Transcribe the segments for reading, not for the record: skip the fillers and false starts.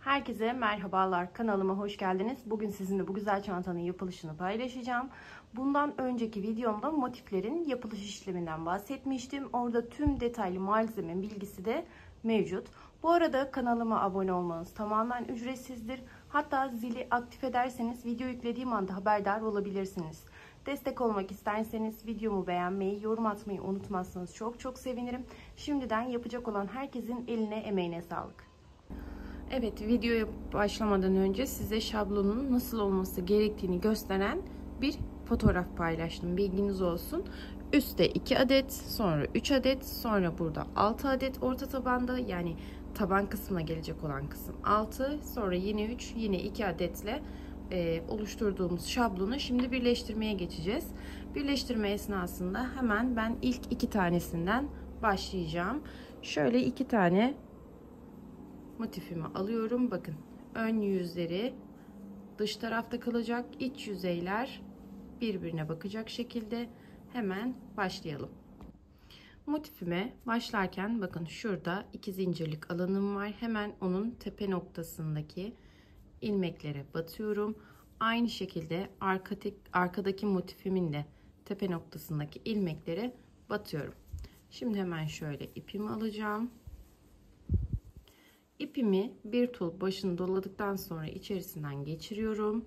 Herkese merhabalar, kanalıma hoş geldiniz. Bugün sizinle bu güzel çantanın yapılışını paylaşacağım. Bundan önceki videomda motiflerin yapılış işleminden bahsetmiştim. Orada tüm detaylı malzeme bilgisi de mevcut. Bu arada kanalıma abone olmanız tamamen ücretsizdir. Hatta zili aktif ederseniz video yüklediğim anda haberdar olabilirsiniz. Destek olmak isterseniz videomu beğenmeyi, yorum atmayı unutmazsanız çok sevinirim. Şimdiden yapacak olan herkesin eline emeğine sağlık. Evet, videoya başlamadan önce size şablonun nasıl olması gerektiğini gösteren bir fotoğraf paylaştım. Bilginiz olsun. Üstte 2 adet, sonra 3 adet, sonra burada 6 adet orta tabanda, yani taban kısmına gelecek olan kısım 6, sonra yine 3, yine 2 adetle oluşturduğumuz şablonu şimdi birleştirmeye geçeceğiz. Birleştirme esnasında hemen ben ilk 2 tanesinden başlayacağım. Şöyle 2 tane motifimi alıyorum. Bakın, ön yüzleri dış tarafta kalacak, iç yüzeyler birbirine bakacak şekilde hemen başlayalım. Motifime başlarken bakın, şurada 2 zincirlik alanım var. Hemen onun tepe noktasındaki ilmeklere batıyorum. Aynı şekilde arkadaki motifimin de tepe noktasındaki ilmeklere batıyorum. Şimdi hemen şöyle ipimi alacağım. İpimi bir tul başını doladıktan sonra içerisinden geçiriyorum.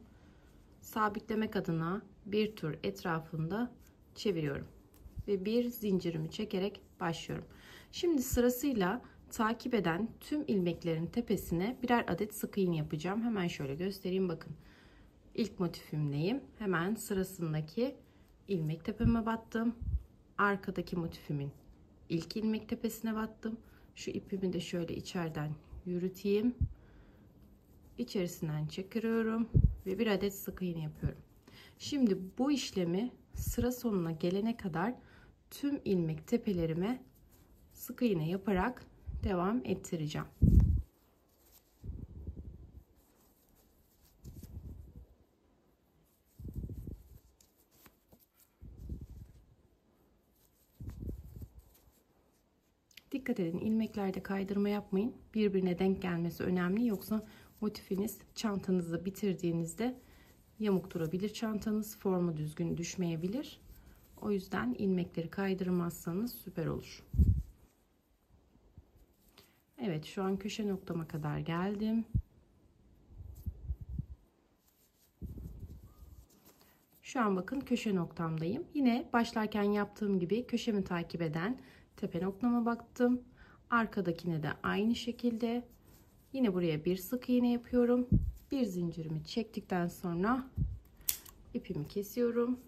Sabitlemek adına bir tur etrafında çeviriyorum. Ve bir zincirimi çekerek başlıyorum. Şimdi sırasıyla takip eden tüm ilmeklerin tepesine birer adet sık iğne yapacağım. Hemen şöyle göstereyim, bakın. İlk motifimdeyim. Hemen sırasındaki ilmek tepeme battım. Arkadaki motifimin ilk ilmek tepesine battım. Şu ipimi de şöyle içeriden yürüteyim. İçerisinden çekiriyorum ve bir adet sık iğne yapıyorum. Şimdi bu işlemi sıra sonuna gelene kadar tüm ilmek tepelerime sık iğne yaparak devam ettireceğim. Dikkat edin, ilmeklerde kaydırma yapmayın. Birbirine denk gelmesi önemli. Yoksa motifiniz çantanızı bitirdiğinizde yamuk durabilir çantanız. Formu düzgün düşmeyebilir. O yüzden ilmekleri kaydırmazsanız süper olur. Evet, şu an köşe noktama kadar geldim. Şu an bakın köşe noktamdayım. Yine başlarken yaptığım gibi köşemi takip eden tepe noktama baktım. Arkadakine de aynı şekilde yine buraya bir sık iğne yapıyorum. Bir zincirimi çektikten sonra ipimi kesiyorum.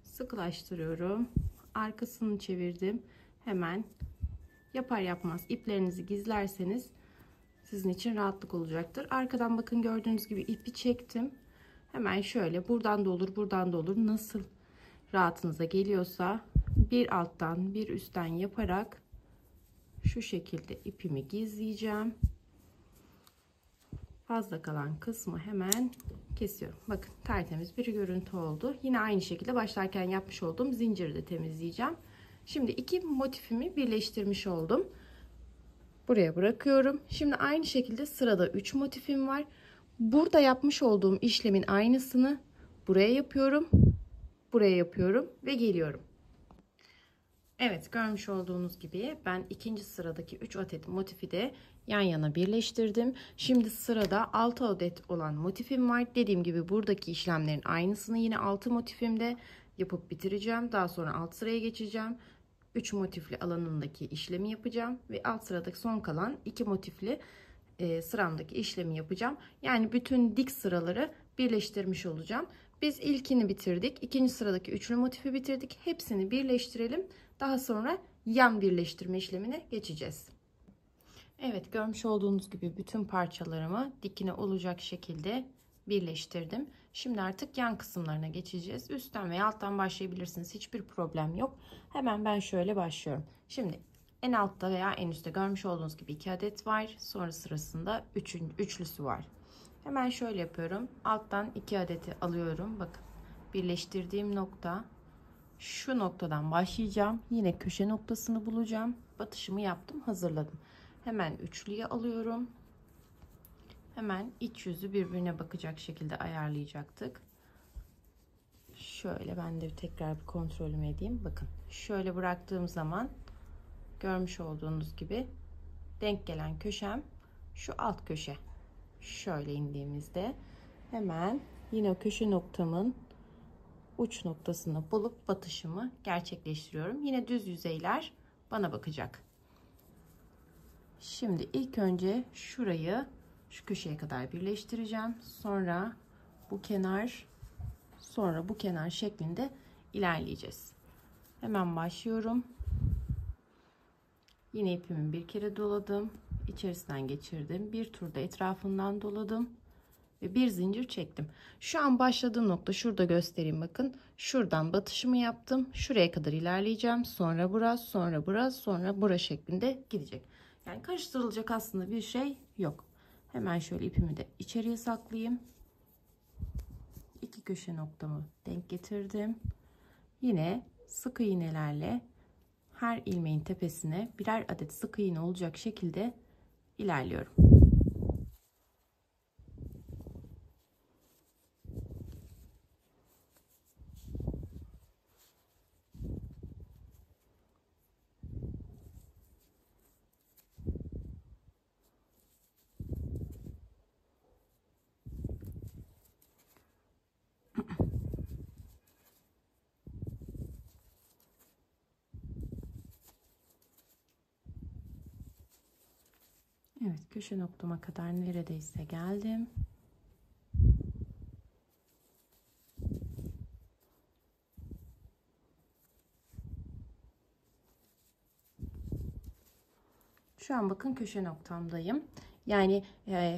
Sıkılaştırıyorum. Arkasını çevirdim. Hemen yapar yapmaz iplerinizi gizlerseniz sizin için rahatlık olacaktır. Arkadan bakın, gördüğünüz gibi ipi çektim. Hemen şöyle buradan da olur, buradan da olur. Nasıl rahatınıza geliyorsa bir alttan bir üstten yaparak şu şekilde ipimi gizleyeceğim. Fazla kalan kısmı hemen kesiyorum. Bakın, tertemiz bir görüntü oldu. Yine aynı şekilde başlarken yapmış olduğum zinciri de temizleyeceğim. Şimdi iki motifimi birleştirmiş oldum. Buraya bırakıyorum. Şimdi aynı şekilde sırada 3 motifim var. Burada yapmış olduğum işlemin aynısını buraya yapıyorum. Buraya yapıyorum ve geliyorum. Evet, görmüş olduğunuz gibi ben ikinci sıradaki 3 adet motifi de yan yana birleştirdim. Şimdi sırada 6 adet olan motifim var. Dediğim gibi buradaki işlemlerin aynısını yine 6 motifimde yapıp bitireceğim. Daha sonra alt sıraya geçeceğim. 3 motifli alanındaki işlemi yapacağım ve alt sıradaki son kalan 2 motifli sıramdaki işlemi yapacağım. Yani bütün dik sıraları birleştirmiş olacağım. Biz ilkini bitirdik. İkinci sıradaki üçlü motifi bitirdik. Hepsini birleştirelim. Daha sonra yan birleştirme işlemine geçeceğiz. Evet, görmüş olduğunuz gibi bütün parçalarımı dikine olacak şekilde birleştirdim. Şimdi artık yan kısımlarına geçeceğiz. Üstten veya alttan başlayabilirsiniz. Hiçbir problem yok. Hemen ben şöyle başlıyorum. Şimdi en altta veya en üstte görmüş olduğunuz gibi 2 adet var. Sonra sırasında üçlüsü var. Hemen şöyle yapıyorum. Alttan 2 adeti alıyorum. Bakın, birleştirdiğim nokta şu noktadan başlayacağım. Yine köşe noktasını bulacağım. Batışımı yaptım, hazırladım. Hemen üçlüye alıyorum. Hemen iç yüzü birbirine bakacak şekilde ayarlayacaktık. Şöyle ben de tekrar bir kontrolümü edeyim. Bakın şöyle bıraktığım zaman görmüş olduğunuz gibi denk gelen köşem şu alt köşe. Şöyle indiğimizde hemen yine o köşe noktamın uç noktasını bulup batışımı gerçekleştiriyorum. Yine düz yüzeyler bana bakacak. Şimdi ilk önce şurayı şu köşeye kadar birleştireceğim. Sonra bu kenar, sonra bu kenar şeklinde ilerleyeceğiz. Hemen başlıyorum. Yine ipimi bir kere doladım. İçerisinden geçirdim. Bir turda etrafından doladım. Ve bir zincir çektim. Şu an başladığım nokta şurada göstereyim bakın. Şuradan batışımı yaptım. Şuraya kadar ilerleyeceğim. Sonra burası, sonra burası, sonra bura şeklinde gidecek. Yani karıştırılacak aslında bir şey yok. Hemen şöyle ipimi de içeriye saklayayım. İki köşe noktamı denk getirdim. Yine sık iğnelerle her ilmeğin tepesine birer adet sık iğne olacak şekilde ilerliyorum. Evet, köşe noktama kadar neredeyse geldim. Şu an bakın köşe noktamdayım. Yani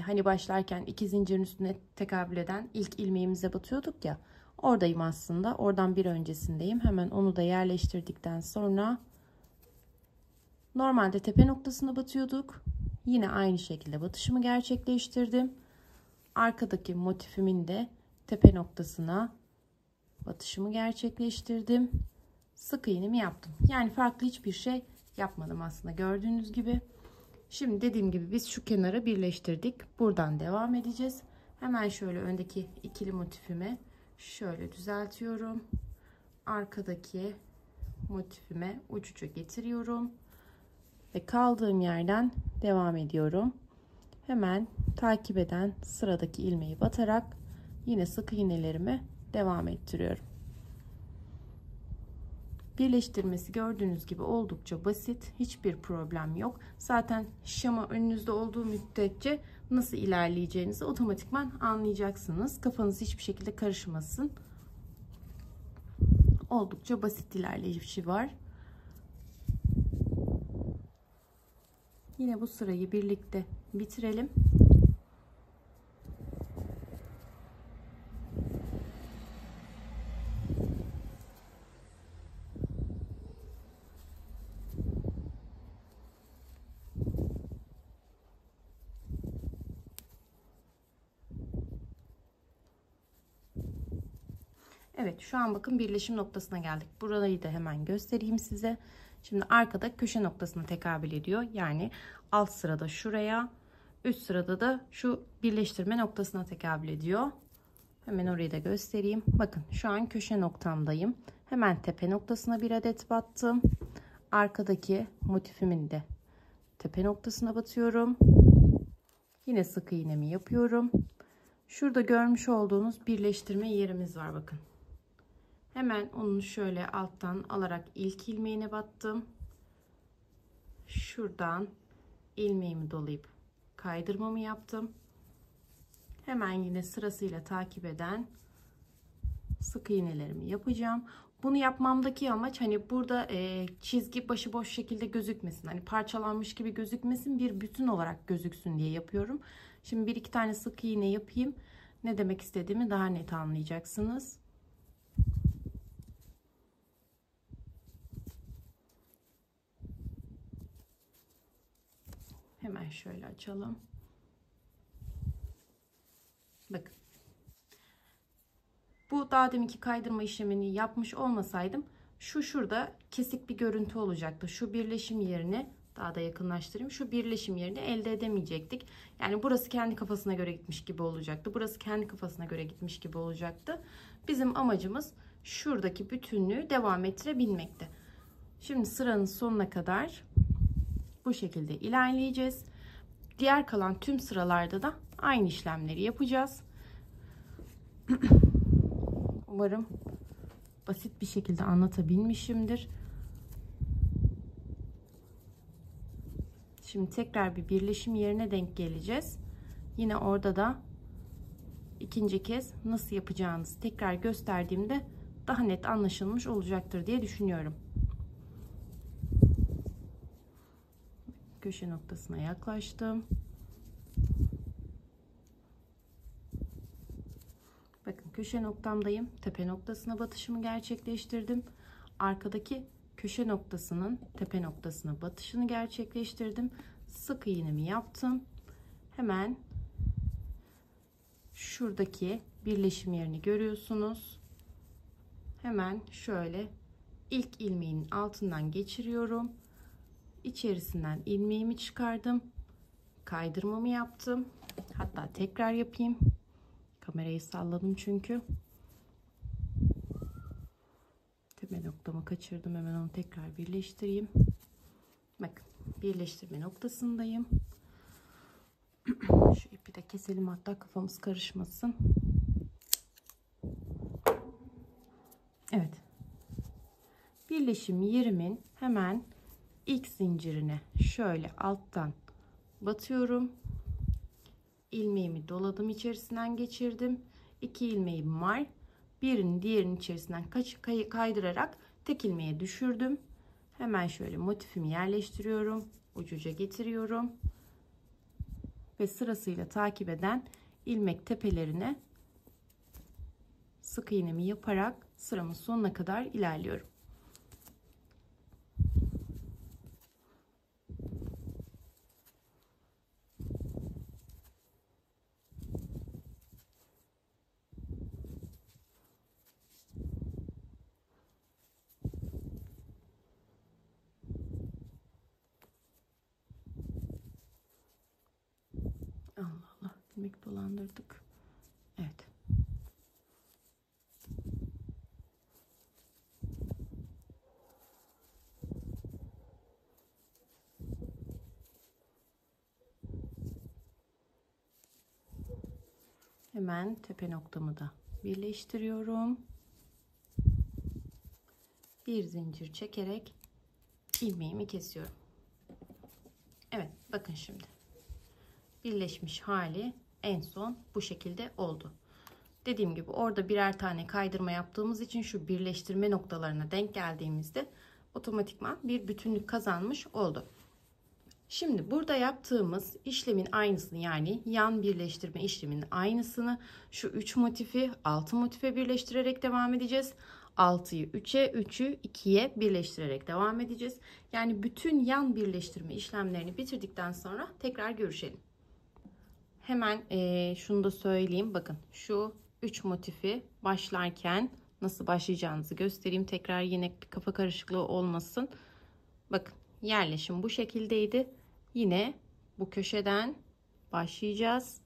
hani başlarken iki zincirin üstüne tekabül eden ilk ilmeğimize batıyorduk ya. Oradayım aslında. Oradan bir öncesindeyim. Hemen onu da yerleştirdikten sonra normalde tepe noktasına batıyorduk. Yine aynı şekilde batışımı gerçekleştirdim. Arkadaki motifimin de tepe noktasına batışımı gerçekleştirdim. Sık iğnemi yaptım. Yani farklı hiçbir şey yapmadım aslında gördüğünüz gibi. Şimdi dediğim gibi biz şu kenara birleştirdik. Buradan devam edeceğiz. Hemen şöyle öndeki ikili motifimi şöyle düzeltiyorum. Arkadaki motifime uç uca getiriyorum. Ve kaldığım yerden devam ediyorum. Hemen takip eden sıradaki ilmeği batarak yine sık iğnelerimi devam ettiriyorum. Birleştirmesi gördüğünüz gibi oldukça basit. Hiçbir problem yok. Zaten şema önünüzde olduğu müddetçe nasıl ilerleyeceğinizi otomatikman anlayacaksınız. Kafanız hiçbir şekilde karışmasın. Oldukça basit ilerleyişi var. Yine bu sırayı birlikte bitirelim. Evet, şu an bakın birleşim noktasına geldik. Burayı da hemen göstereyim size. Şimdi arkada köşe noktasına tekabül ediyor. Yani alt sırada şuraya, üst sırada da şu birleştirme noktasına tekabül ediyor. Hemen orayı da göstereyim. Bakın şu an köşe noktamdayım. Hemen tepe noktasına bir adet battım. Arkadaki motifimin de tepe noktasına batıyorum. Yine sık iğnemi yapıyorum. Şurada görmüş olduğunuz birleştirme yerimiz var bakın. Hemen onu şöyle alttan alarak ilk ilmeğine battım. Şuradan ilmeğimi dolayıp kaydırmamı yaptım. Hemen yine sırasıyla takip eden sık iğnelerimi yapacağım. Bunu yapmamdaki amaç hani burada çizgi başıboş şekilde gözükmesin. Hani parçalanmış gibi gözükmesin, bir bütün olarak gözüksün diye yapıyorum. Şimdi bir iki tane sık iğne yapayım. Ne demek istediğimi daha net anlayacaksınız. Hemen şöyle açalım. Bakın. Bu daha deminki kaydırma işlemini yapmış olmasaydım şurada kesik bir görüntü olacaktı. Şu birleşim yerini Daha da yakınlaştırayım. Şu birleşim yerini elde edemeyecektik. Yani burası kendi kafasına göre gitmiş gibi olacaktı. Burası kendi kafasına göre gitmiş gibi olacaktı. Bizim amacımız şuradaki bütünlüğü devam ettirebilmekti. Şimdi sıranın sonuna kadar bu şekilde ilerleyeceğiz. Diğer kalan tüm sıralarda da aynı işlemleri yapacağız. Umarım basit bir şekilde anlatabilmişimdir. Şimdi tekrar bir birleşim yerine denk geleceğiz. Yine orada da ikinci kez nasıl yapacağınızı tekrar gösterdiğimde daha net anlaşılmış olacaktır diye düşünüyorum. Köşe noktasına yaklaştım. Bakın köşe noktamdayım. Tepe noktasına batışımı gerçekleştirdim. Arkadaki köşe noktasının tepe noktasına batışını gerçekleştirdim. Sık iğnemi yaptım. Hemen şuradaki birleşim yerini görüyorsunuz. Hemen şöyle ilk ilmeğin altından geçiriyorum. İçerisinden ilmeğimi çıkardım. Kaydırmamı yaptım. Hatta tekrar yapayım. Kamerayı salladım çünkü. Tepe noktamı kaçırdım. Hemen onu tekrar birleştireyim. Bakın birleştirme noktasındayım. Şu ipi de keselim, hatta kafamız karışmasın. Evet. Birleşim yerimin hemen ilk zincirine şöyle alttan batıyorum. İlmeğimi doladım, içerisinden geçirdim. 2 ilmeğim var. Birini diğerinin içerisinden kaydırarak tek ilmeğe düşürdüm. Hemen şöyle motifimi yerleştiriyorum. Ucuca getiriyorum. Ve sırasıyla takip eden ilmek tepelerine sık iğnemi yaparak sıramın sonuna kadar ilerliyorum. Allah Allah, ilmek dolandırdık. Evet. Hemen tepe noktamı da birleştiriyorum. Bir zincir çekerek ilmeğimi kesiyorum. Evet, bakın şimdi birleşmiş hali en son bu şekilde oldu. Dediğim gibi orada birer tane kaydırma yaptığımız için şu birleştirme noktalarına denk geldiğimizde otomatikman bir bütünlük kazanmış oldu. Şimdi burada yaptığımız işlemin aynısını, yani yan birleştirme işleminin aynısını şu 3 motifi 6 motife birleştirerek devam edeceğiz. 6'yı 3'e, 3'ü 2'ye birleştirerek devam edeceğiz. Yani bütün yan birleştirme işlemlerini bitirdikten sonra tekrar görüşelim. Hemen şunu da söyleyeyim. Bakın şu 3 motifi başlarken nasıl başlayacağınızı göstereyim. Tekrar yine bir kafa karışıklığı olmasın. Bakın yerleşim bu şekildeydi. Yine bu köşeden başlayacağız.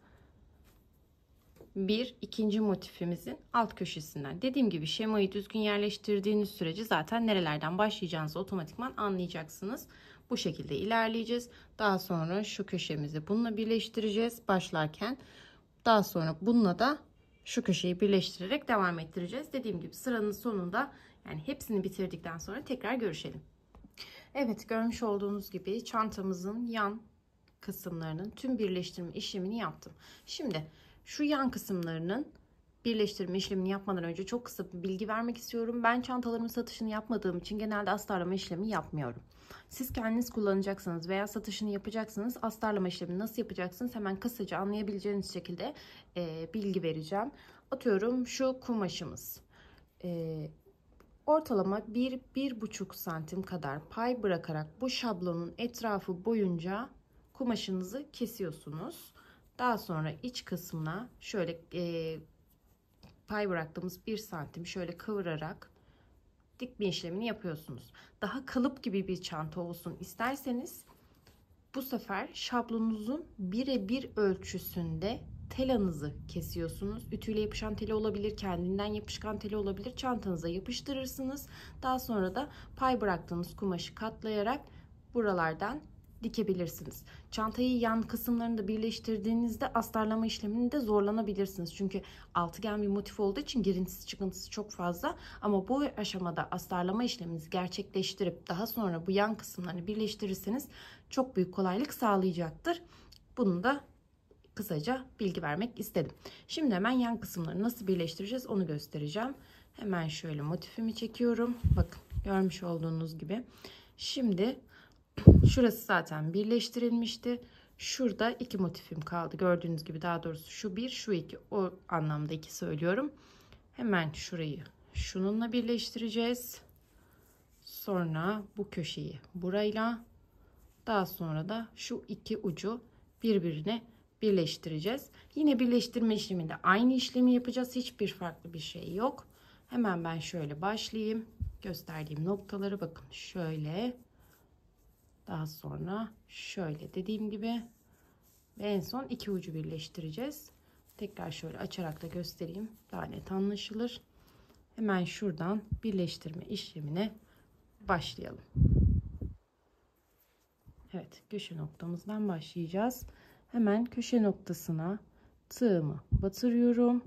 İkinci motifimizin alt köşesinden. Dediğim gibi şemayı düzgün yerleştirdiğiniz sürece zaten nerelerden başlayacağınızı otomatikman anlayacaksınız. Bu şekilde ilerleyeceğiz. Daha sonra şu köşemizi bununla birleştireceğiz başlarken. Daha sonra bununla da şu köşeyi birleştirerek devam ettireceğiz. Dediğim gibi sıranın sonunda, yani hepsini bitirdikten sonra tekrar görüşelim. Evet, görmüş olduğunuz gibi çantamızın yan kısımlarının tüm birleştirme işlemini yaptım. Şimdi şu yan kısımlarının birleştirme işlemini yapmadan önce çok kısa bir bilgi vermek istiyorum. Ben çantalarımın satışını yapmadığım için genelde astarlama işlemi yapmıyorum. Siz kendiniz kullanacaksınız veya satışını yapacaksınız. Astarlama işlemini nasıl yapacaksınız? Hemen kısaca anlayabileceğiniz şekilde bilgi vereceğim. Atıyorum şu kumaşımız. Ortalama 1-1,5 santim kadar pay bırakarak bu şablonun etrafı boyunca kumaşınızı kesiyorsunuz. Daha sonra iç kısmına şöyle pay bıraktığımız 1 santim şöyle kıvırarak dikme işlemini yapıyorsunuz. Daha kalıp gibi bir çanta olsun isterseniz Bu sefer şablonunuzun birebir ölçüsünde telanızı kesiyorsunuz. Ütüyle yapışan teli olabilir, kendinden yapışkan teli olabilir. Çantanıza yapıştırırsınız. Daha sonra da pay bıraktığınız kumaşı katlayarak buralardan dikebilirsiniz. Çantayı yan kısımlarını da birleştirdiğinizde astarlama işleminde zorlanabilirsiniz. Çünkü altıgen bir motif olduğu için girintisi çıkıntısı çok fazla. Ama bu aşamada astarlama işleminizi gerçekleştirip daha sonra bu yan kısımlarını birleştirirseniz çok büyük kolaylık sağlayacaktır. Bunu da kısaca bilgi vermek istedim. Şimdi hemen yan kısımları nasıl birleştireceğiz onu göstereceğim. Hemen şöyle motifimi çekiyorum. Bakın görmüş olduğunuz gibi. Şimdi şurası zaten birleştirilmişti. Şurada iki motifim kaldı. Gördüğünüz gibi, daha doğrusu şu bir, şu iki. O anlamda iki söylüyorum. Hemen şurayı şununla birleştireceğiz. Sonra bu köşeyi burayla, daha sonra da şu iki ucu birbirine birleştireceğiz. Yine birleştirme işleminde aynı işlemi yapacağız. Hiçbir farklı bir şey yok. Hemen ben şöyle başlayayım. Gösterdiğim noktaları bakın şöyle. Daha sonra şöyle dediğim gibi ve en son iki ucu birleştireceğiz. Tekrar şöyle açarak da göstereyim. Daha net anlaşılır. Hemen şuradan birleştirme işlemine başlayalım. Evet, köşe noktamızdan başlayacağız. Hemen köşe noktasına tığımı batırıyorum.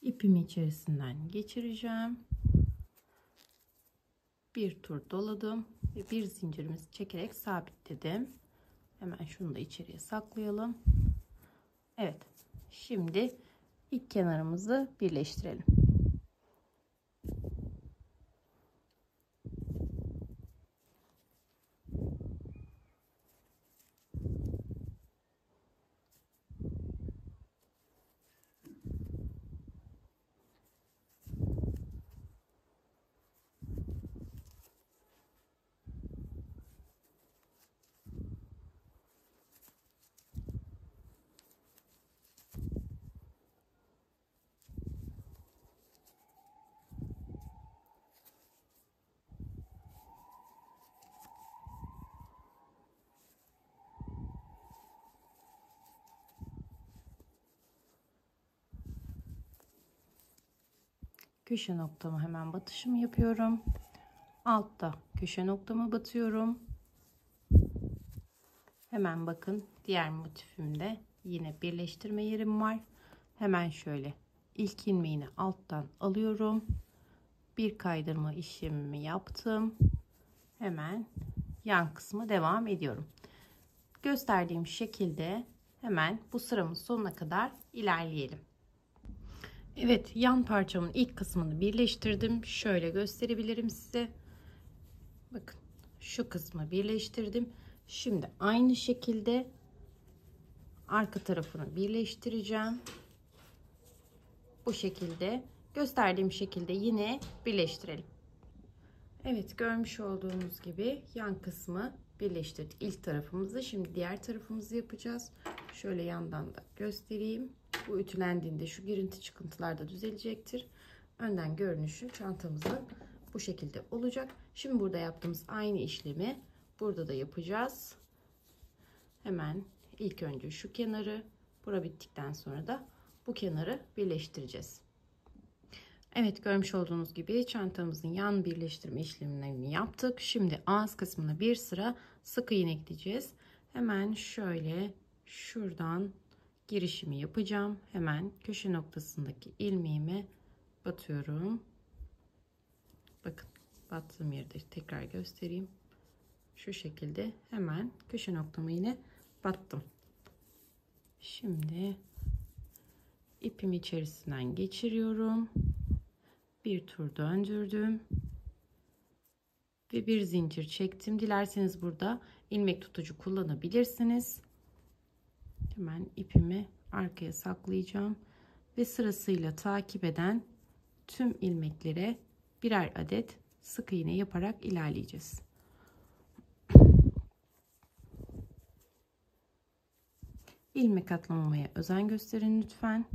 İpimi içerisinden geçireceğim. Bir tur doladım ve bir zincirimizi çekerek sabitledim. Hemen şunu da içeriye saklayalım. Evet, şimdi ilk kenarımızı birleştirelim. Köşe noktamı hemen batışımı yapıyorum. Altta köşe noktamı batıyorum. Hemen bakın diğer motifimde yine birleştirme yerim var. Hemen şöyle ilk ilmeğini alttan alıyorum. Bir kaydırma işlemimi yaptım. Hemen yan kısmı devam ediyorum. Gösterdiğim şekilde hemen bu sıramın sonuna kadar ilerleyelim. Evet, yan parçamın ilk kısmını birleştirdim. Şöyle gösterebilirim size. Bakın şu kısmı birleştirdim. Şimdi aynı şekilde arka tarafını birleştireceğim. Bu şekilde gösterdiğim şekilde yine birleştirelim. Evet, görmüş olduğunuz gibi yan kısmı birleştirdik ilk tarafımızı. Şimdi diğer tarafımızı yapacağız. Şöyle yandan da göstereyim. Bu ütülendiğinde şu girinti çıkıntılar da düzelecektir. Önden görünüşü çantamızın bu şekilde olacak. Şimdi burada yaptığımız aynı işlemi burada da yapacağız. Hemen ilk önce şu kenarı, bura bittikten sonra da bu kenarı birleştireceğiz. Evet, görmüş olduğunuz gibi çantamızın yan birleştirme işlemlerini yaptık. Şimdi ağız kısmına bir sıra sık iğne ekleyeceğiz. Hemen şöyle şuradan girişimi yapacağım. Hemen köşe noktasındaki ilmeğime batıyorum. Bakın battığım yerde tekrar göstereyim. Şu şekilde hemen köşe noktama yine battım. Şimdi ipimi içerisinden geçiriyorum. Bir tur döndürdüm ve bir zincir çektim. Dilerseniz burada ilmek tutucu kullanabilirsiniz. Hemen ipimi arkaya saklayacağım ve sırasıyla takip eden tüm ilmeklere birer adet sık iğne yaparak ilerleyeceğiz. İlmek atlamamaya özen gösterin lütfen.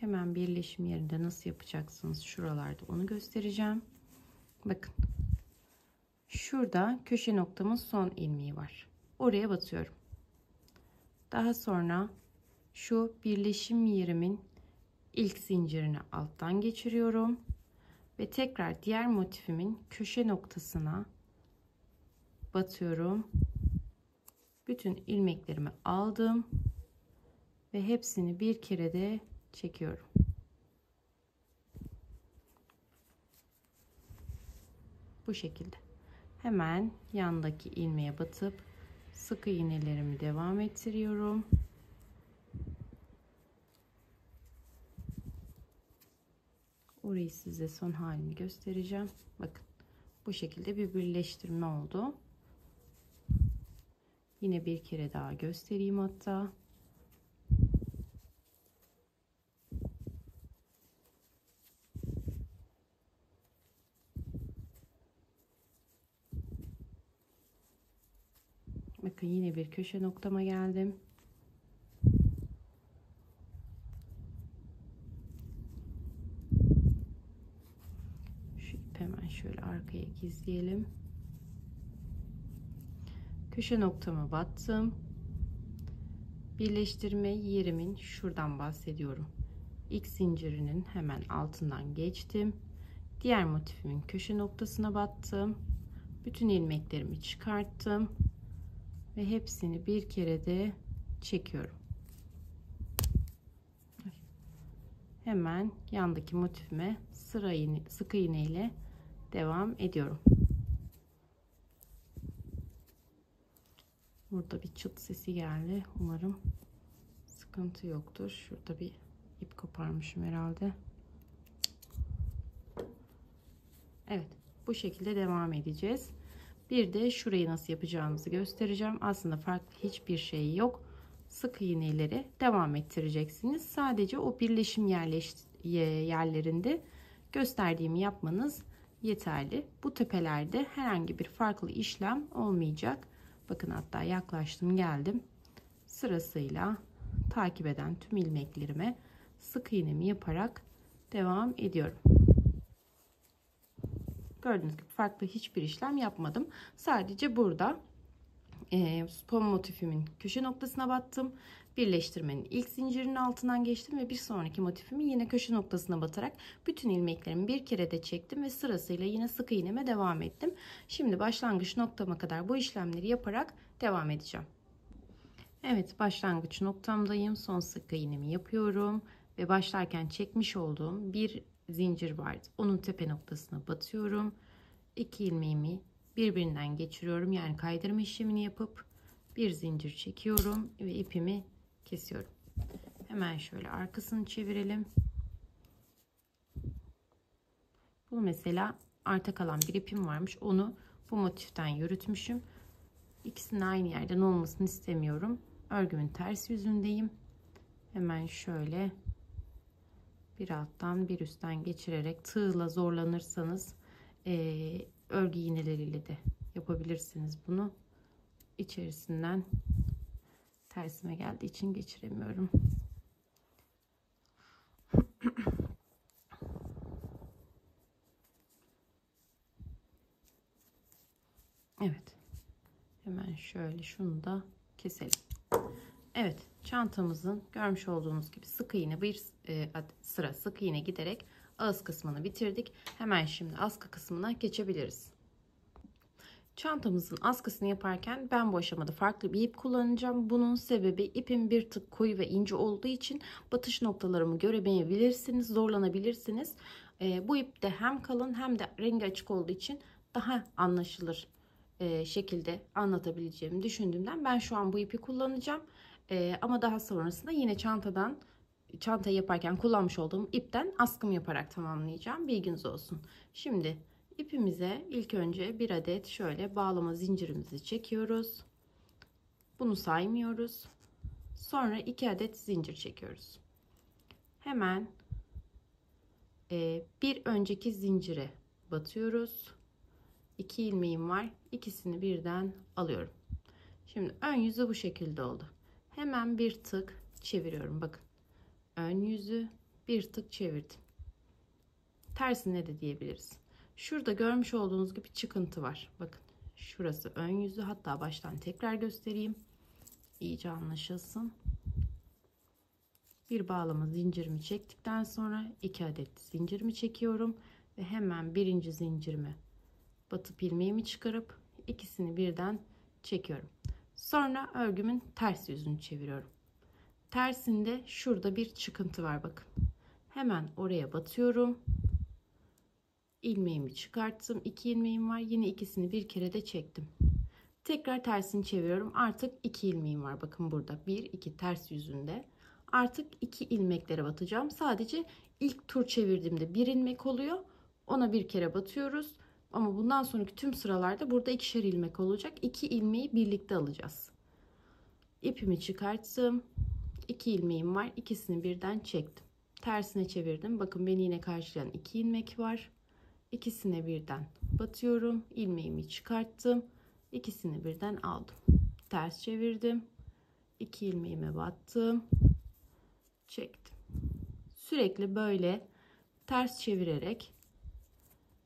Hemen birleşim yerinde nasıl yapacaksınız şuralarda onu göstereceğim. Bakın. Şurada köşe noktamın son ilmeği var. Oraya batıyorum. Daha sonra şu birleşim yerimin ilk zincirini alttan geçiriyorum ve tekrar diğer motifimin köşe noktasına batıyorum. Bütün ilmeklerimi aldım ve hepsini bir kere de çekiyorum. Bu şekilde. Hemen yandaki ilmeğe batıp sık iğnelerimi devam ettiriyorum. Orayı size son halini göstereceğim. Bakın bu şekilde bir birleştirme oldu. Yine bir kere daha göstereyim hatta. Bakın yine bir köşe noktama geldim. Şu ip hemen şöyle arkaya gizleyelim. Köşe noktama battım. Birleştirme yerimin şuradan bahsediyorum. İlk zincirinin hemen altından geçtim. Diğer motifimin köşe noktasına battım. Bütün ilmeklerimi çıkarttım ve hepsini bir kere de çekiyorum. Hemen yandaki motifime sık iğne ile devam ediyorum. Burada bir çıt sesi geldi. Umarım sıkıntı yoktur. Şurada bir ip koparmışım herhalde. Evet, bu şekilde devam edeceğiz. Bir de şurayı nasıl yapacağımızı göstereceğim. Aslında farklı hiçbir şey yok. Sık iğneleri devam ettireceksiniz. Sadece o birleşim yerlerinde gösterdiğimi yapmanız yeterli. Bu tepelerde herhangi bir farklı işlem olmayacak. Bakın hatta yaklaştım geldim. Sırasıyla takip eden tüm ilmeklerime sık iğnemi yaparak devam ediyorum. Gördüğünüz gibi farklı hiçbir işlem yapmadım. Sadece burada pom motifimin köşe noktasına battım. Birleştirmenin ilk zincirinin altından geçtim ve bir sonraki motifimi yine köşe noktasına batarak bütün ilmeklerimi bir kere de çektim ve sırasıyla yine sık iğneme devam ettim. Şimdi başlangıç noktama kadar bu işlemleri yaparak devam edeceğim. Evet, başlangıç noktamdayım. Son sık iğnemi yapıyorum ve başlarken çekmiş olduğum bir zincir vardı. Onun tepe noktasına batıyorum. 2 ilmeğimi birbirinden geçiriyorum. Yani kaydırma işlemini yapıp bir zincir çekiyorum ve ipimi kesiyorum. Hemen şöyle arkasını çevirelim. Bu mesela arta kalan bir ipim varmış. Onu bu motiften yürütmüşüm. İkisinin aynı yerden olmasını istemiyorum. Örgümün ters yüzündeyim. Hemen şöyle bir alttan bir üstten geçirerek, tığla zorlanırsanız örgü iğneleriyle de yapabilirsiniz bunu. İçerisinden tersime geldiği için geçiremiyorum. Evet. Hemen şöyle şunu da keselim. Evet, çantamızın görmüş olduğunuz gibi sık iğne bir sıra sık iğne giderek ağız kısmını bitirdik. Hemen şimdi askı kısmına geçebiliriz. Çantamızın askısını yaparken ben bu aşamada farklı bir ip kullanacağım. Bunun sebebi ipim bir tık koyu ve ince olduğu için batış noktalarımı göremeyebilirsiniz, zorlanabilirsiniz. Bu ip de hem kalın hem de rengi açık olduğu için daha anlaşılır şekilde anlatabileceğimi düşündüğümden ben şu an bu ipi kullanacağım. Ama daha sonrasında yine çantayı yaparken kullanmış olduğum ipten askımı yaparak tamamlayacağım. Bilginiz olsun. Şimdi ipimize ilk önce bir adet şöyle bağlama zincirimizi çekiyoruz. Bunu saymıyoruz. Sonra 2 adet zincir çekiyoruz. Hemen bir önceki zincire batıyoruz. 2 ilmeğim var. İkisini birden alıyorum. Şimdi ön yüzü bu şekilde oldu. Hemen bir tık çeviriyorum. Bakın. Ön yüzü bir tık çevirdim. Tersine de diyebiliriz. Şurada görmüş olduğunuz gibi çıkıntı var. Bakın şurası ön yüzü, hatta baştan tekrar göstereyim. İyice anlaşılsın. Bir bağlama zincirimi çektikten sonra 2 adet zincirimi çekiyorum ve hemen birinci zincirimi batıp ilmeğimi çıkarıp ikisini birden çekiyorum. Sonra örgümün ters yüzünü çeviriyorum. Tersinde şurada bir çıkıntı var bakın. Hemen oraya batıyorum. İlmeğimi çıkarttım. 2 ilmeğim var. Yine ikisini bir kere de çektim. Tekrar tersini çeviriyorum. Artık 2 ilmeğim var. Bakın burada 1 2 ters yüzünde. Artık 2 ilmeklere batacağım. Sadece ilk tur çevirdiğimde 1 ilmek oluyor. Ona bir kere batıyoruz. Ama bundan sonraki tüm sıralarda burada ikişer ilmek olacak. 2 ilmeği birlikte alacağız. İpimi çıkarttım. 2 ilmeğim var. İkisini birden çektim. Tersine çevirdim. Bakın beni yine karşılayan 2 ilmek var. İkisine birden batıyorum. İlmeğimi çıkarttım. İkisini birden aldım. Ters çevirdim. 2 ilmeğime battım. Çektim. Sürekli böyle ters çevirerek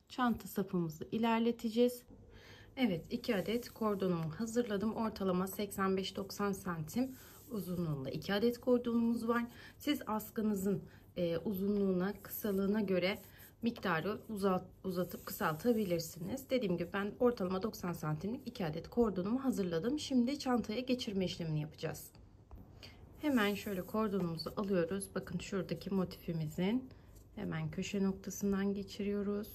çanta sapımızı ilerleteceğiz. Evet, 2 adet kordonumu hazırladım. Ortalama 85-90 santim uzunluğunda 2 adet kordonumuz var. Siz askınızın uzunluğuna, kısalığına göre miktarı uzatıp kısaltabilirsiniz. Dediğim gibi ben ortalama 90 santimlik 2 adet kordonumu hazırladım. Şimdi çantaya geçirme işlemini yapacağız. Hemen şöyle kordonumuzu alıyoruz. Bakın şuradaki motifimizin hemen köşe noktasından geçiriyoruz.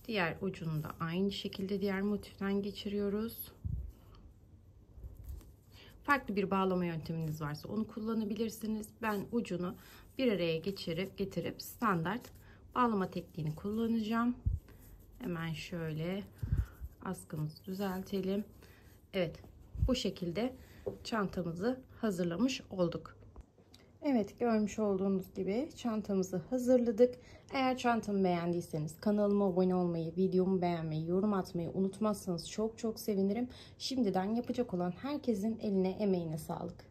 Diğer ucunu da aynı şekilde diğer motiften geçiriyoruz. Farklı bir bağlama yönteminiz varsa onu kullanabilirsiniz. Ben ucunu bir araya getirip standart bağlama tekniğini kullanacağım. Hemen şöyle askımızı düzeltelim. Evet, bu şekilde çantamızı hazırlamış olduk. Evet, görmüş olduğunuz gibi çantamızı hazırladık. Eğer çantamı beğendiyseniz kanalıma abone olmayı, videomu beğenmeyi, yorum atmayı unutmazsanız çok sevinirim. Şimdiden yapacak olan herkesin eline emeğine sağlık.